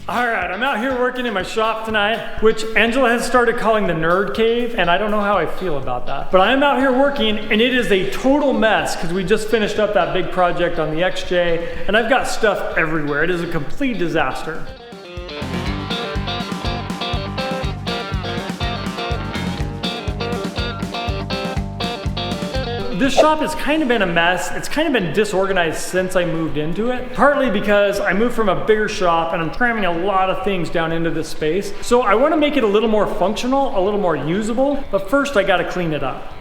All right, I'm out here working in my shop tonight, which Angela has started calling the nerd cave, and I don't know how I feel about that. But I'm out here working, and it is a total mess because we just finished up that big project on the XJ, and I've got stuff everywhere. It is a complete disaster. This shop has kind of been a mess. It's kind of been disorganized since I moved into it. Partly because I moved from a bigger shop and I'm cramming a lot of things down into this space. So I want to make it a little more functional, a little more usable, but first I got to clean it up.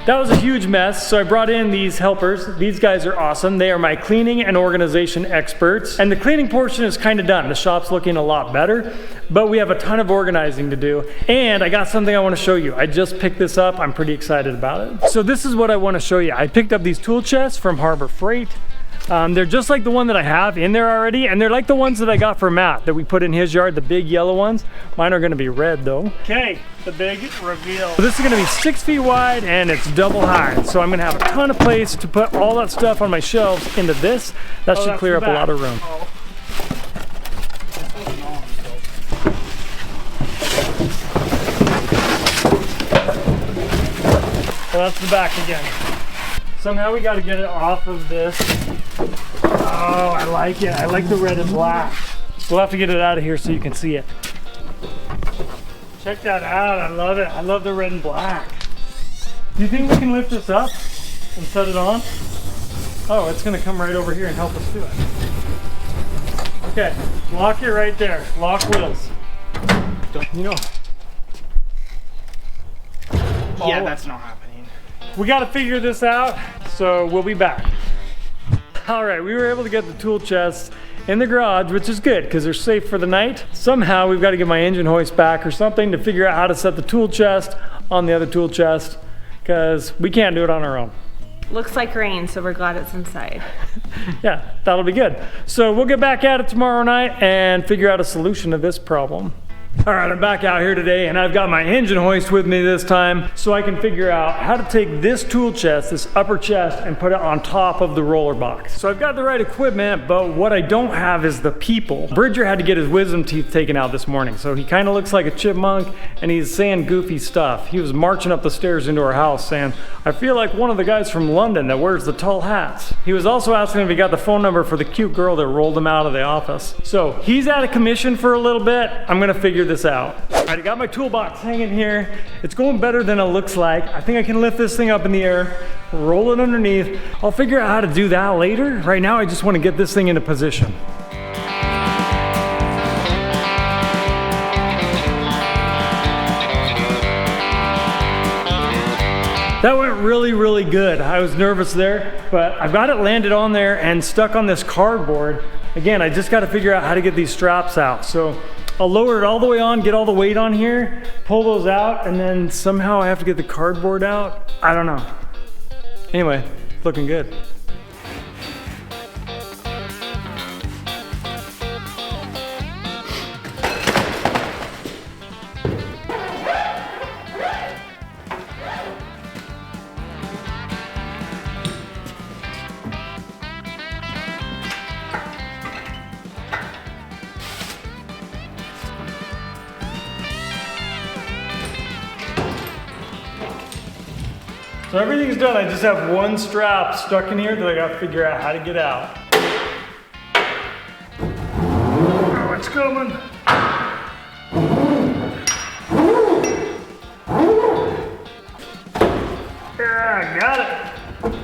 That was a huge mess, so I brought in these helpers. These guys are awesome. They are my cleaning and organization experts. And the cleaning portion is kind of done. The shop's looking a lot better, but we have a ton of organizing to do. And I got something I want to show you. I just picked this up. I'm pretty excited about it. So this is what I want to show you. I picked up these tool chests from Harbor Freight. They're just like the one that I have in there already, and they're like the ones that I got for Matt that we put in his yard, the big yellow ones. Mine are gonna be red though. Okay, the big reveal. So this is gonna be 6 feet wide and it's double high. So I'm gonna have a ton of place to put all that stuff on my shelves into this. That should clear up a lot of room. Well, that's the back again. Somehow we got to get it off of this. Oh, I like it. I like the red and black. We'll have to get it out of here so you can see it. Check that out. I love it. I love the red and black. Do you think we can lift this up and set it on? Oh, it's going to come right over here and help us do it. Okay, lock it right there. Lock wheels. You know. Yeah, that's not happening. We got to figure this out, so we'll be back. All right, we were able to get the tool chests in the garage, which is good because they're safe for the night. Somehow we've got to get my engine hoist back or something to figure out how to set the tool chest on the other tool chest because we can't do it on our own. Looks like rain, so we're glad it's inside. Yeah, that'll be good. So we'll get back at it tomorrow night and figure out a solution to this problem. All right, I'm back out here today and I've got my engine hoist with me this time so I can figure out how to take this tool chest, this upper chest, and put it on top of the roller box. So I've got the right equipment, but what I don't have is the people. Bridger had to get his wisdom teeth taken out this morning, so he kind of looks like a chipmunk and he's saying goofy stuff. He was marching up the stairs into our house saying, I feel like one of the guys from London that wears the tall hats. He was also asking if he got the phone number for the cute girl that rolled him out of the office. So he's out of commission for a little bit. I'm gonna figure this out. All right, I got my toolbox hanging here. It's going better than it looks like. I think I can lift this thing up in the air, roll it underneath. I'll figure out how to do that later. Right now, I just want to get this thing into position. That went really, really good. I was nervous there, but I've got it landed on there and stuck on this cardboard. Again, I just got to figure out how to get these straps out. So I'll lower it all the way on, get all the weight on here, pull those out, and then somehow I have to get the cardboard out. I don't know. Anyway, looking good. So everything's done. I just have one strap stuck in here that I got to figure out how to get out. Oh, it's coming. Yeah, I got it.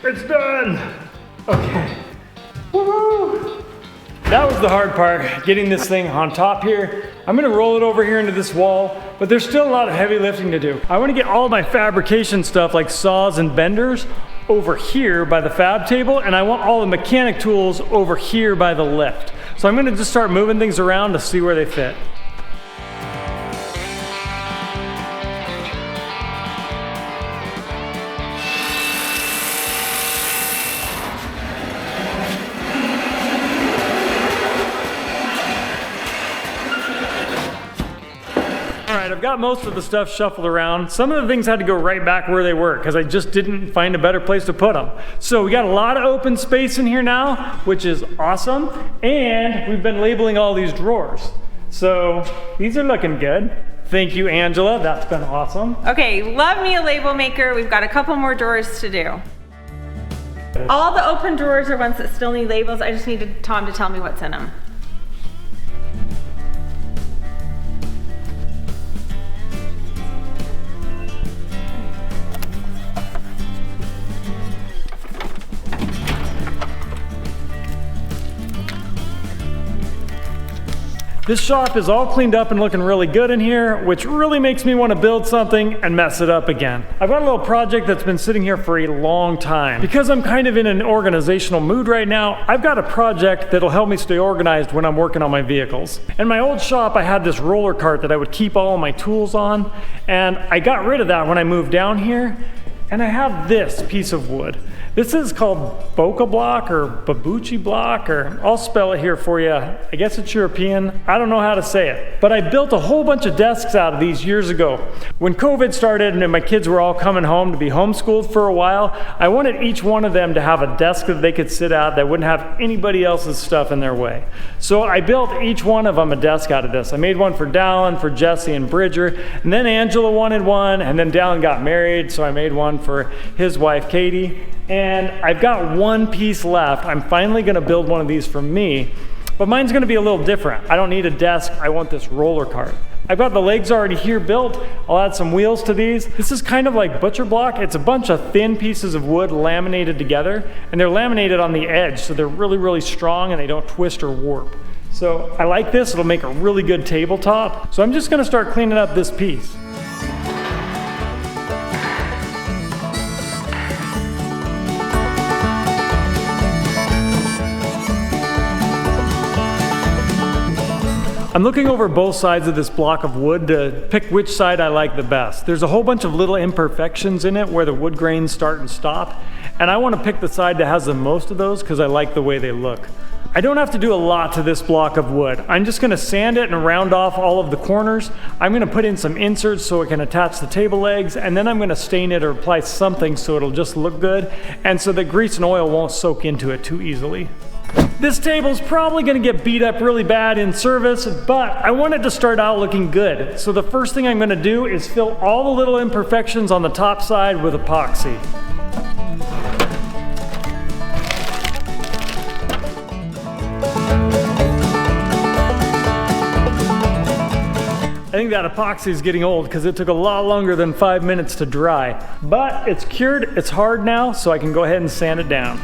It's done. Okay. Woohoo! That was the hard part, getting this thing on top here. I'm gonna roll it over here into this wall, but there's still a lot of heavy lifting to do. I wanna get all of my fabrication stuff like saws and benders over here by the fab table, and I want all the mechanic tools over here by the lift. So I'm gonna just start moving things around to see where they fit. right, I've got most of the stuff shuffled around. Some of the things had to go right back where they were because I just didn't find a better place to put them. So we got a lot of open space in here now, which is awesome. And we've been labeling all these drawers. So these are looking good. Thank you, Angela, that's been awesome. Okay, love me a label maker. We've got a couple more drawers to do. All the open drawers are ones that still need labels. I just needed Tom to tell me what's in them. This shop is all cleaned up and looking really good in here, which really makes me want to build something and mess it up again. I've got a little project that's been sitting here for a long time. Because I'm kind of in an organizational mood right now, I've got a project that'll help me stay organized when I'm working on my vehicles. In my old shop, I had this roller cart that I would keep all of my tools on, and I got rid of that when I moved down here, and I have this piece of wood. This is called Boca block or Babuchi block, or I'll spell it here for you. I guess it's European. I don't know how to say it. But I built a whole bunch of desks out of these years ago. When COVID started and my kids were all coming home to be homeschooled for a while, I wanted each one of them to have a desk that they could sit at that wouldn't have anybody else's stuff in their way. So I built each one of them a desk out of this. I made one for Dallin, for Jesse and Bridger, and then Angela wanted one, and then Dallin got married, so I made one for his wife, Katie. And I've got one piece left. I'm finally gonna build one of these for me, but mine's gonna be a little different. I don't need a desk, I want this roller cart. I've got the legs already here built. I'll add some wheels to these. This is kind of like butcher block. It's a bunch of thin pieces of wood laminated together, and they're laminated on the edge, so they're really, really strong and they don't twist or warp. So I like this, it'll make a really good tabletop. So I'm just gonna start cleaning up this piece. I'm looking over both sides of this block of wood to pick which side I like the best. There's a whole bunch of little imperfections in it where the wood grains start and stop, and I want to pick the side that has the most of those because I like the way they look. I don't have to do a lot to this block of wood. I'm just going to sand it and round off all of the corners. I'm going to put in some inserts so it can attach the table legs, and then I'm going to stain it or apply something so it'll just look good, and so that grease and oil won't soak into it too easily. This table's probably gonna get beat up really bad in service, but I want it to start out looking good. So the first thing I'm gonna do is fill all the little imperfections on the top side with epoxy. I think that epoxy is getting old because it took a lot longer than 5 minutes to dry. But it's cured, it's hard now, so I can go ahead and sand it down.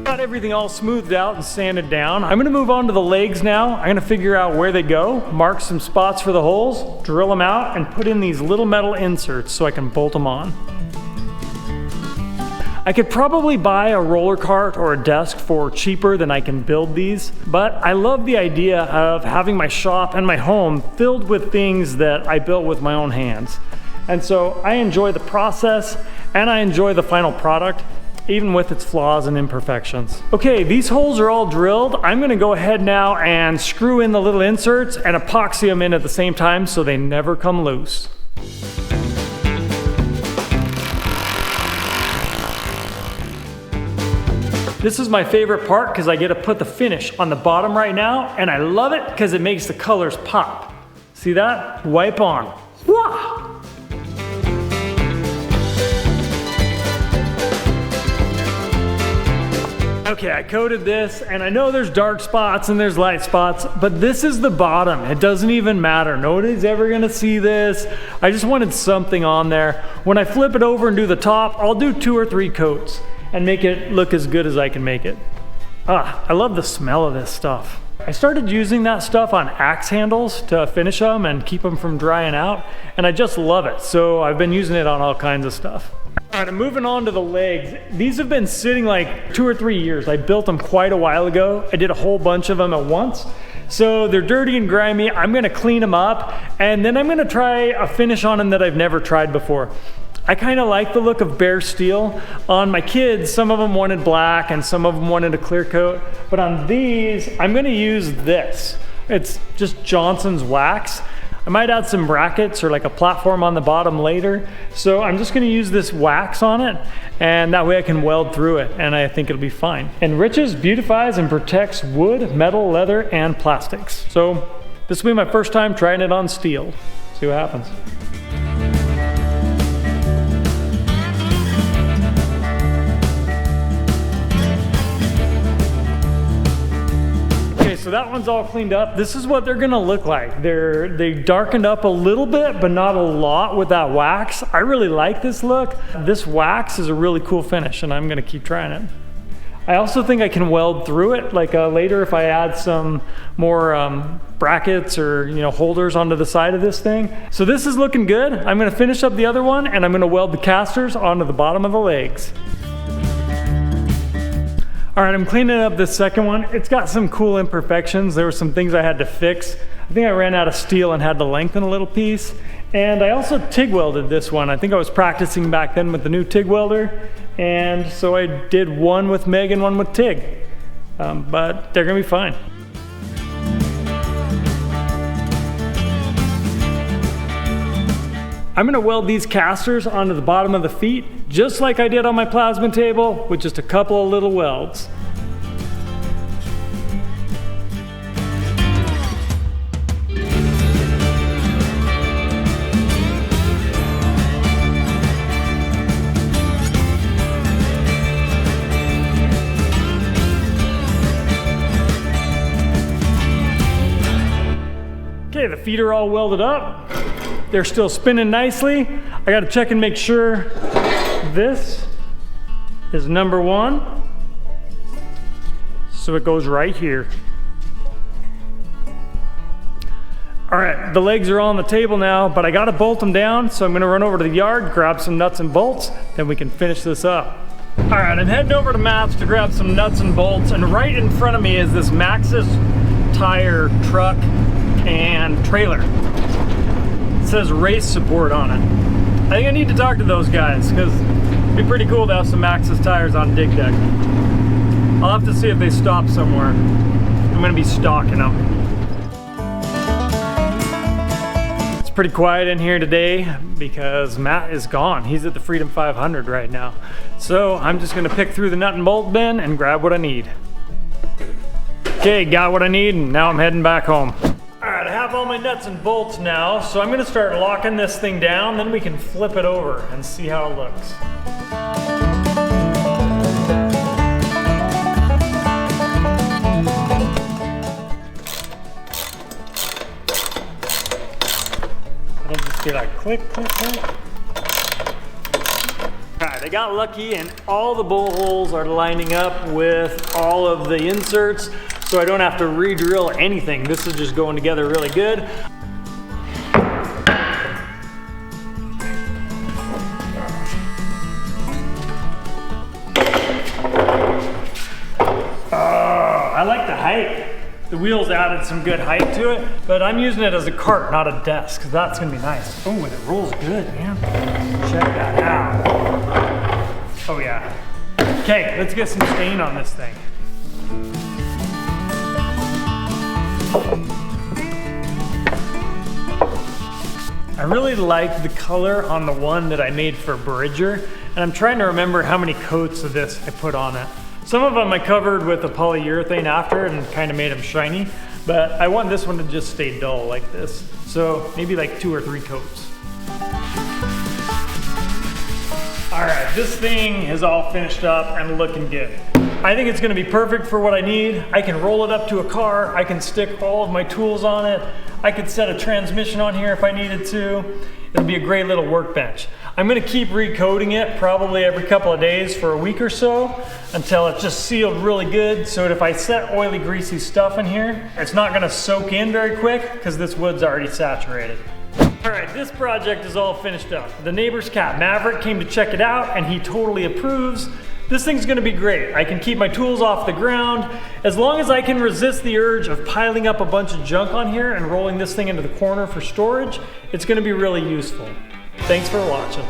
Got everything all smoothed out and sanded down. I'm gonna move on to the legs now. I'm gonna figure out where they go, mark some spots for the holes, drill them out, and put in these little metal inserts so I can bolt them on. I could probably buy a roller cart or a desk for cheaper than I can build these, but I love the idea of having my shop and my home filled with things that I built with my own hands. And so I enjoy the process and I enjoy the final product, even with its flaws and imperfections. Okay, these holes are all drilled. I'm gonna go ahead now and screw in the little inserts and epoxy them in at the same time so they never come loose. This is my favorite part because I get to put the finish on the bottom right now, and I love it because it makes the colors pop. See that? Wipe on. Wah! Okay, I coated this, and I know there's dark spots and there's light spots, but this is the bottom. It doesn't even matter. Nobody's ever gonna see this. I just wanted something on there. When I flip it over and do the top, I'll do 2 or 3 coats and make it look as good as I can make it. I love the smell of this stuff. I started using that stuff on axe handles to finish them and keep them from drying out, and I just love it. So I've been using it on all kinds of stuff. All right, I'm moving on to the legs. These have been sitting like 2 or 3 years. I built them quite a while ago. I did a whole bunch of them at once. So they're dirty and grimy. I'm gonna clean them up, and then I'm gonna try a finish on them that I've never tried before. I kind of like the look of bare steel. On my kids, some of them wanted black and some of them wanted a clear coat. But on these, I'm gonna use this. It's just Johnson's wax. I might add some brackets or like a platform on the bottom later. So I'm just gonna use this wax on it, and that way I can weld through it, and I think it'll be fine. Enriches, beautifies, and protects wood, metal, leather, and plastics. So this will be my first time trying it on steel. See what happens. So that one's all cleaned up. This is what they're gonna look like. They darkened up a little bit, but not a lot with that wax. I really like this look. This wax is a really cool finish, and I'm gonna keep trying it. I also think I can weld through it, like later if I add some more brackets or holders onto the side of this thing. So this is looking good. I'm gonna finish up the other one, and I'm gonna weld the casters onto the bottom of the legs. All right, I'm cleaning up this second one. It's got some cool imperfections. There were some things I had to fix. I think I ran out of steel and had to lengthen a little piece. And I also TIG welded this one. I think I was practicing back then with the new TIG welder. And so I did one with MIG and one with TIG. But they're gonna be fine. I'm gonna weld these casters onto the bottom of the feet, just like I did on my plasma table, with just a couple of little welds. Okay, the feet are all welded up. They're still spinning nicely. I gotta check and make sure this is number 1. So it goes right here. All right, the legs are on the table now, but I gotta bolt them down, so I'm gonna run over to the yard, grab some nuts and bolts, then we can finish this up. All right, I'm heading over to Matt's to grab some nuts and bolts, and right in front of me is this Maxxis tire truck and trailer. It says race support on it. I think I need to talk to those guys because it'd be pretty cool to have some Maxxis tires on dig deck. I'll have to see if they stop somewhere. I'm gonna be stalking them. It's pretty quiet in here today because Matt is gone. He's at the Freedom 500 right now. So I'm just gonna pick through the nut and bolt bin and grab what I need. Okay, got what I need, and now I'm heading back home. All right, I have all my nuts and bolts now, so I'm gonna start locking this thing down, then we can flip it over and see how it looks. It'll just be like click, click, click. All right, I got lucky and all the bolt holes are lining up with all of the inserts, so I don't have to re-drill anything. This is just going together really good. I like the height. The wheels added some good height to it, but I'm using it as a cart, not a desk, because that's gonna be nice. Oh, and it rolls good, man. Check that out. Oh yeah. Okay, let's get some stain on this thing. I really like the color on the one that I made for Bridger, and I'm trying to remember how many coats of this I put on it. Some of them I covered with a polyurethane after and kind of made them shiny, but I want this one to just stay dull like this. So maybe like 2 or 3 coats. All right, this thing is all finished up and looking good. I think it's gonna be perfect for what I need. I can roll it up to a car. I can stick all of my tools on it. I could set a transmission on here if I needed to. It'll be a great little workbench. I'm gonna keep recoating it probably every couple of days for a week or so until it's just sealed really good, so that if I set oily, greasy stuff in here, it's not gonna soak in very quick because this wood's already saturated. All right, this project is all finished up. The neighbor's cat, Maverick, came to check it out and he totally approves. This thing's gonna be great. I can keep my tools off the ground. As long as I can resist the urge of piling up a bunch of junk on here and rolling this thing into the corner for storage, it's gonna be really useful. Thanks for watching.